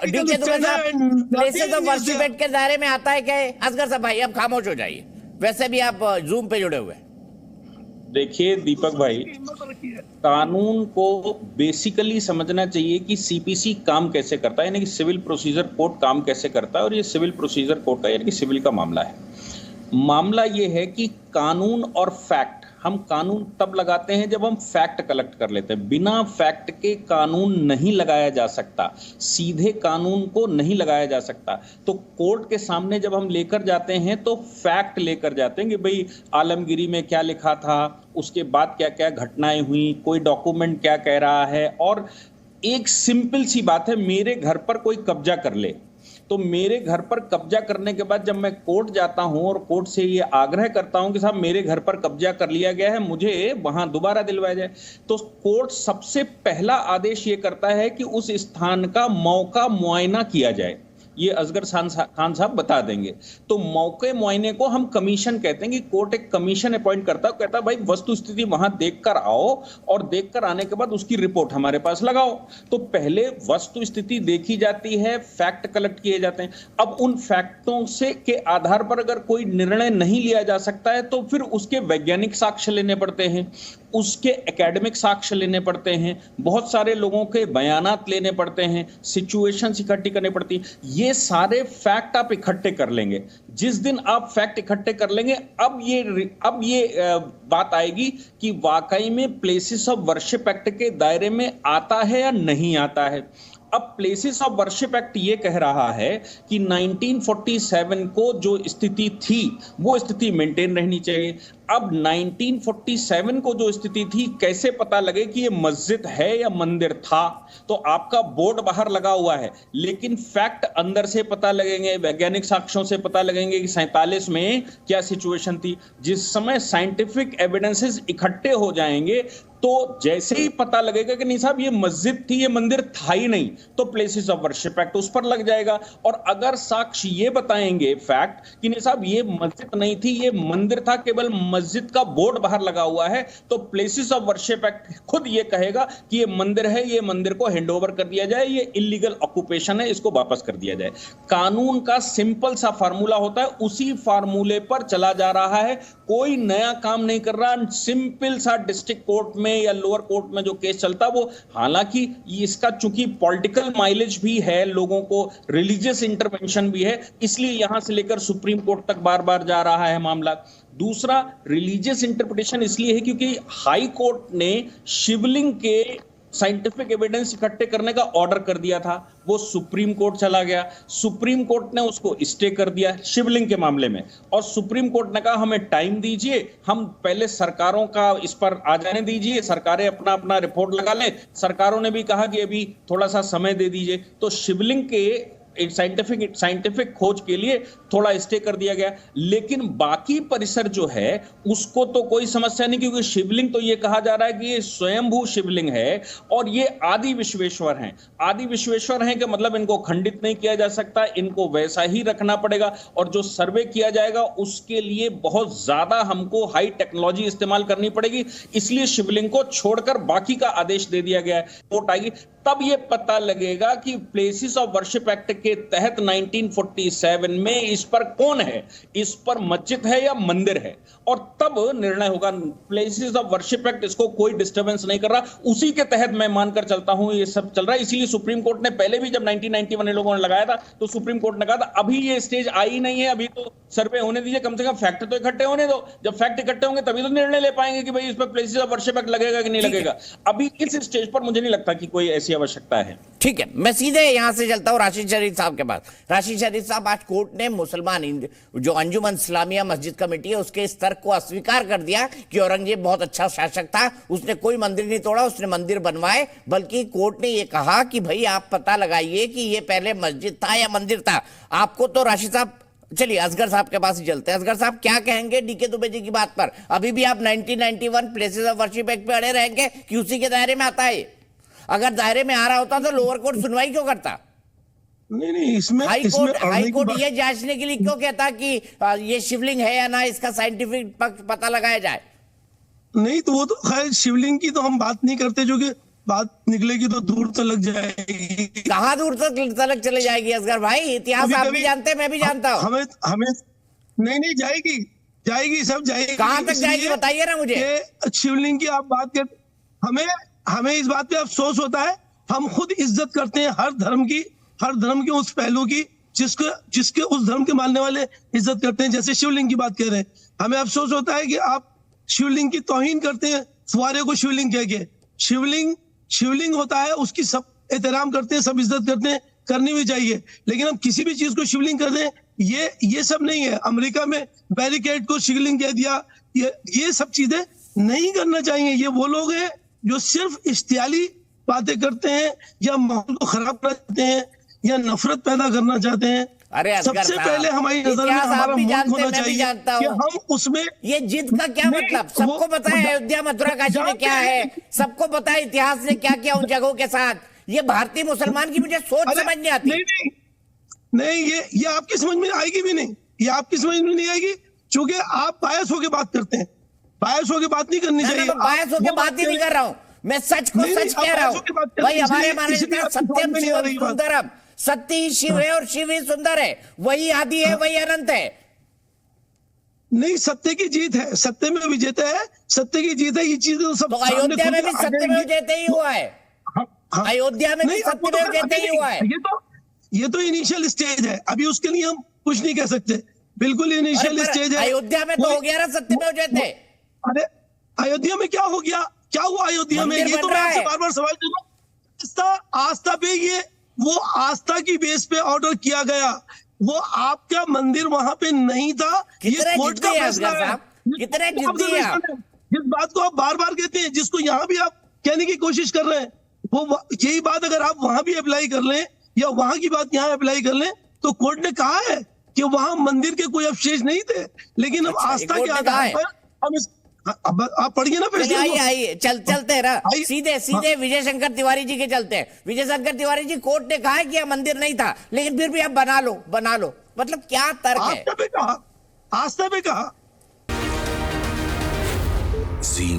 DK Dubey साहब, places of worship act के दायरे में आता है क्या? असगर साहब भाई अब खामोश हो जाइए, वैसे भी आप जूम पे जुड़े हुए हैं। देखिए दीपक भाई, कानून को बेसिकली समझना चाहिए कि सीपीसी काम कैसे करता है, यानी कि सिविल प्रोसीजर कोड काम कैसे करता है। और ये सिविल प्रोसीजर कोड का यानी कि सिविल का मामला है। मामला ये है कि कानून और फैक्ट, हम कानून तब लगाते हैं जब हम फैक्ट कलेक्ट कर लेते हैं। बिना फैक्ट के कानून नहीं लगाया जा सकता, सीधे कानून को नहीं लगाया जा सकता। तो कोर्ट के सामने जब हम लेकर जाते हैं तो फैक्ट लेकर जाते हैं कि भाई आलमगिरी में क्या लिखा था, उसके बाद क्या क्या घटनाएं हुई, कोई डॉक्यूमेंट क्या कह रहा है। और एक सिंपल सी बात है, मेरे घर पर कोई कब्जा कर ले तो मेरे घर पर कब्जा करने के बाद जब मैं कोर्ट जाता हूं और कोर्ट से ये आग्रह करता हूं कि साहब मेरे घर पर कब्जा कर लिया गया है, मुझे वहां दोबारा दिलवाया जाए, तो कोर्ट सबसे पहला आदेश ये करता है कि उस स्थान का मौका मुआयना किया जाए। ये असगर खान साहब बता देंगे। तो मौके मुआयने को हम कमीशन कहते हैं कि कोर्ट एक कमीशन अपॉइंट करता है, कहता है भाई वस्तु स्थिति वहां देखकर आओ और देखकर आने के बाद उसकी रिपोर्ट हमारे पास लगाओ। तो पहले वस्तु स्थिति देखी जाती है, फैक्ट कलेक्ट किए जाते हैं। अब उन फैक्टों से के आधार पर अगर कोई निर्णय नहीं लिया जा सकता है तो फिर उसके वैज्ञानिक साक्ष्य लेने पड़ते हैं, उसके एकेडमिक साक्ष्य लेने पड़ते हैं, बहुत सारे लोगों के बयानात लेने पड़ते हैं, सिचुएशंस इकट्ठी करनी पड़ती है। ये सारे फैक्ट आप इकट्ठे कर लेंगे। जिस दिन आप फैक्ट इकट्ठे कर लेंगे, अब ये बात आएगी कि वाकई में प्लेसेस ऑफ वर्शिप एक्ट के दायरे में आता है या नहीं आता है। अब प्लेसेस ऑफ वर्शिप एक्ट ये कह रहा है कि 1947 को जो स्थिति थी वो स्थिति मेंटेन रहनी चाहिए। अब 1947 को जो स्थिति थी, कैसे पता लगे कि ये मस्जिद है या मंदिर था? तो आपका बोर्ड बाहर लगा हुआ है, लेकिन फैक्ट अंदर से पता लगेंगे, वैज्ञानिक साक्ष्यों से पता लगेंगे कि 47 में क्या सिचुएशन थी। जिस समय साइंटिफिक एविडेंसेस इकट्ठे हो जाएंगे तो जैसे ही पता लगेगा कि नहीं साहब ये मस्जिद थी, ये मंदिर था ही नहीं, तो प्लेसेस ऑफ वर्शिप एक्ट उस पर लग जाएगा। और अगर साक्ष्य ये बताएंगे फैक्ट कि नहीं साहब ये मस्जिद नहीं थी, ये मंदिर था, केवल मस्जिद का बोर्ड बाहर लगा हुआ है, तो प्लेसेस ऑफ वर्शिप एक्ट खुद ये कहेगा कि ये मंदिर है, ये मंदिर को हैंड ओवर कर दिया जाए, ये इलीगल ऑक्यूपेशन है, इसको वापस कर दिया जाए। कानून का सिंपल सा फार्मूला होता है, उसी फार्मूले पर चला जा रहा है, कोई नया काम नहीं कर रहा। सिंपल सा डिस्ट्रिक्ट कोर्ट में या लोअर कोर्ट में जो केस चलता वो, हालांकि इसका चूंकि पॉलिटिकल माइलेज भी है, लोगों को रिलीजियस इंटरवेंशन भी है, इसलिए यहां से लेकर सुप्रीम कोर्ट तक बार बार जा रहा है मामला। दूसरा, रिलीजियस इंटरप्रिटेशन इसलिए है क्योंकि हाई कोर्ट ने शिवलिंग के साइंटिफिक एविडेंस इकट्ठे करने का ऑर्डर कर दिया था, वो सुप्रीम कोर्ट चला गया, सुप्रीम कोर्ट ने उसको स्टे कर दिया शिवलिंग के मामले में। और सुप्रीम कोर्ट ने कहा हमें टाइम दीजिए, हम पहले सरकारों का इस पर आ जाने दीजिए, सरकारें अपना अपना रिपोर्ट लगा ले। सरकारों ने भी कहा कि अभी थोड़ा सा समय दे दीजिए, तो शिवलिंग के साइंटिफिक खोज के लिए थोड़ा स्टे कर दिया गया। लेकिन बाकी परिसर जो है उसको तो कोई समस्या नहीं, क्योंकि शिवलिंग तो ये कहा जा रहा है कि ये स्वयंभू शिवलिंग है और ये आदि विश्वेश्वर हैं। आदि विश्वेश्वर हैं कि मतलब इनको खंडित नहीं किया जा सकता, इनको वैसा ही रखना पड़ेगा। और जो सर्वे किया जाएगा उसके लिए बहुत ज्यादा हमको हाई टेक्नोलॉजी इस्तेमाल करनी पड़ेगी, इसलिए शिवलिंग को छोड़कर बाकी का आदेश दे दिया गया है। कोर्ट आएगी तब ये पता लगेगा कि प्लेसेस ऑफ वर्शिप एक्ट के तहत 1947 में इस पर कौन है, इस पर मस्जिद है या मंदिर है, और तब निर्णय होगा। प्लेसेस ऑफ वर्शिप एक्ट इसको कोई डिस्टर्बेंस नहीं कर रहा, उसी के तहत मैं मानकर चलता हूं ये सब चल रहा है। इसीलिए सुप्रीम कोर्ट ने पहले भी जब 1991 लोगों ने लगाया था तो सुप्रीम कोर्ट ने कहा था अभी ये स्टेज आई नहीं है, अभी तो सर्वे होने दीजिए, कम से कम फैक्ट तो इकट्ठे होने दो। जब फैक्ट इकट्ठे होंगे तभी तो निर्णय ले पाएंगे कि भाई इस पर प्लेसेस ऑफ वर्शिप एक्ट लगेगा कि नहीं लगेगा। अभी इस स्टेज पर मुझे नहीं लगता कि कोई ऐसी आवश्यकता है। ठीक है, मैं सीधे यहां से चलता हूं राशिद शरीफ साहब के पास। राशिद शरीफ साहब, आज कोर्ट ने मुसलमान जो अंजुमन इस्लामिया मस्जिद कमेटी है उसके इस तर्क को अस्वीकार कर दिया कि औरंगजेब बहुत अच्छा शासक था, उसने कोई मंदिर नहीं तोड़ा, उसने मंदिर बनवाए। बल्कि कोर्ट ने यह कहा कि भाई आप पता लगाइए कि ये पहले मस्जिद था या मंदिर था। आपको तो राशिद साहब, चलिए असगर साहब के पास ही चलते हैं। असगर साहब, क्या कहेंगे डीके दुबे जी की बात पर? अभी भी आप 1991 प्लेसेस ऑफ वर्शिप एक्ट पे अड़े रहेंगे कि उसी के दायरे में आता है? अगर दायरे में आ रहा होता तो लोअर कोर्ट सुनवाई क्यों करता? नहीं, इसमें हाई कोर्ट ये जांचने के लिए क्यों कहता कि ये शिवलिंग है या ना, इसका साइंटिफिक पक्ष पता लगाया जाए? नहीं, तो वो तो खैर शिवलिंग की तो हम बात नहीं करते, जो कि बात निकलेगी तो दूर तो लग जाएगी। कहाँ दूर तक चले जाएगी असगर भाई? इतिहास आप भी जानते हैं, मैं भी जानता हूँ। हमें हमें नहीं जाएगी, सब जाएगी। कहाँ तक जाएगी बताइए ना मुझे। शिवलिंग की आप बात कर, हमें इस बात पे अफसोस होता है। हम खुद इज्जत करते हैं हर धर्म की उस पहलू की जिसके उस धर्म के मानने वाले इज्जत करते हैं। जैसे शिवलिंग की बात कर रहे हैं, हमें अफसोस होता है कि आप शिवलिंग की तौहीन करते हैं, फुआरे को शिवलिंग कह के। शिवलिंग होता है, उसकी सब एहतराम करते हैं, सब इज्जत करते हैं, करनी भी चाहिए। लेकिन हम किसी भी चीज को शिवलिंग कर दें, ये सब नहीं है। अमेरिका में बैरिकेड को शिवलिंग कह दिया, ये सब चीजें नहीं करना चाहिए। ये वो लोग हैं जो सिर्फ इश्तियाली बातें करते हैं या माहौल को खराब करना चाहते हैं या नफरत पैदा करना चाहते हैं। अरे सबसे पहले हमारी नजर में हमारा मुल्क होना चाहिए कि हम उसमें ये जिद का क्या मतलब? सबको पता है अयोध्या मथुरा काशी में क्या है, सबको पता है इतिहास ने क्या किया उन जगहों के साथ। ये भारतीय मुसलमान की मुझे सोच समझ नहीं आती। नहीं, ये आपकी समझ में आएगी भी नहीं, ये आपकी समझ में नहीं आएगी, क्योंकि आप बायस होकर बात करते हैं। बायस होकर बात नहीं करनी चाहिए। बायस होकर बात ही नहीं कर रहा हूँ, मैं सच को सच कह रहा हूँ भाई। हमारे सत्यम शिवम सुंदरम, सत्य ही शिव है और शिव ही सुंदर है, वही आदि है, वही अनंत है। नहीं, सत्य की जीत है, सत्य में विजेता है, सत्य की जीत है। ये चीज तो सब अयोध्या में भी सत्य में विजेता ही हुआ है। अयोध्या में भी सत्य में विजेता ही हुआ है। ये तो इनिशियल स्टेज है, अभी उसके लिए हम कुछ नहीं कह सकते। बिल्कुल इनिशियल स्टेज है। अयोध्या में तो हो गया ना सत्य में विजेता। अरे अयोध्या में क्या हो गया, क्या हुआ अयोध्या में? ये तो मैं आपसे बार सवाल करूं। आस्था पे वो आस्था की बेस पे ऑर्डर किया गया, वो आपका मंदिर वहां पे नहीं था। ये कोर्ट का फैसला है। कितने जिद्दी हैं आप? जिस बात को आप बार कहते हैं, जिसको यहाँ भी आप कहने की कोशिश कर रहे हैं, वो यही बात अगर आप वहां भी अप्लाई कर लें या वहां की बात यहाँ अप्लाई कर लें, तो कोर्ट ने कहा है कि वहां मंदिर के कोई अवशेष नहीं थे। लेकिन हम आस्था के आधार पर हम आप पढ़िए ना। आइए चलते हैं ना, सीधे विजय शंकर तिवारी जी के चलते हैं। विजय शंकर तिवारी जी, कोर्ट ने कहा है कि यह मंदिर नहीं था, लेकिन फिर भी आप बना लो। मतलब क्या तर्क है? आस्था पे कहा। जी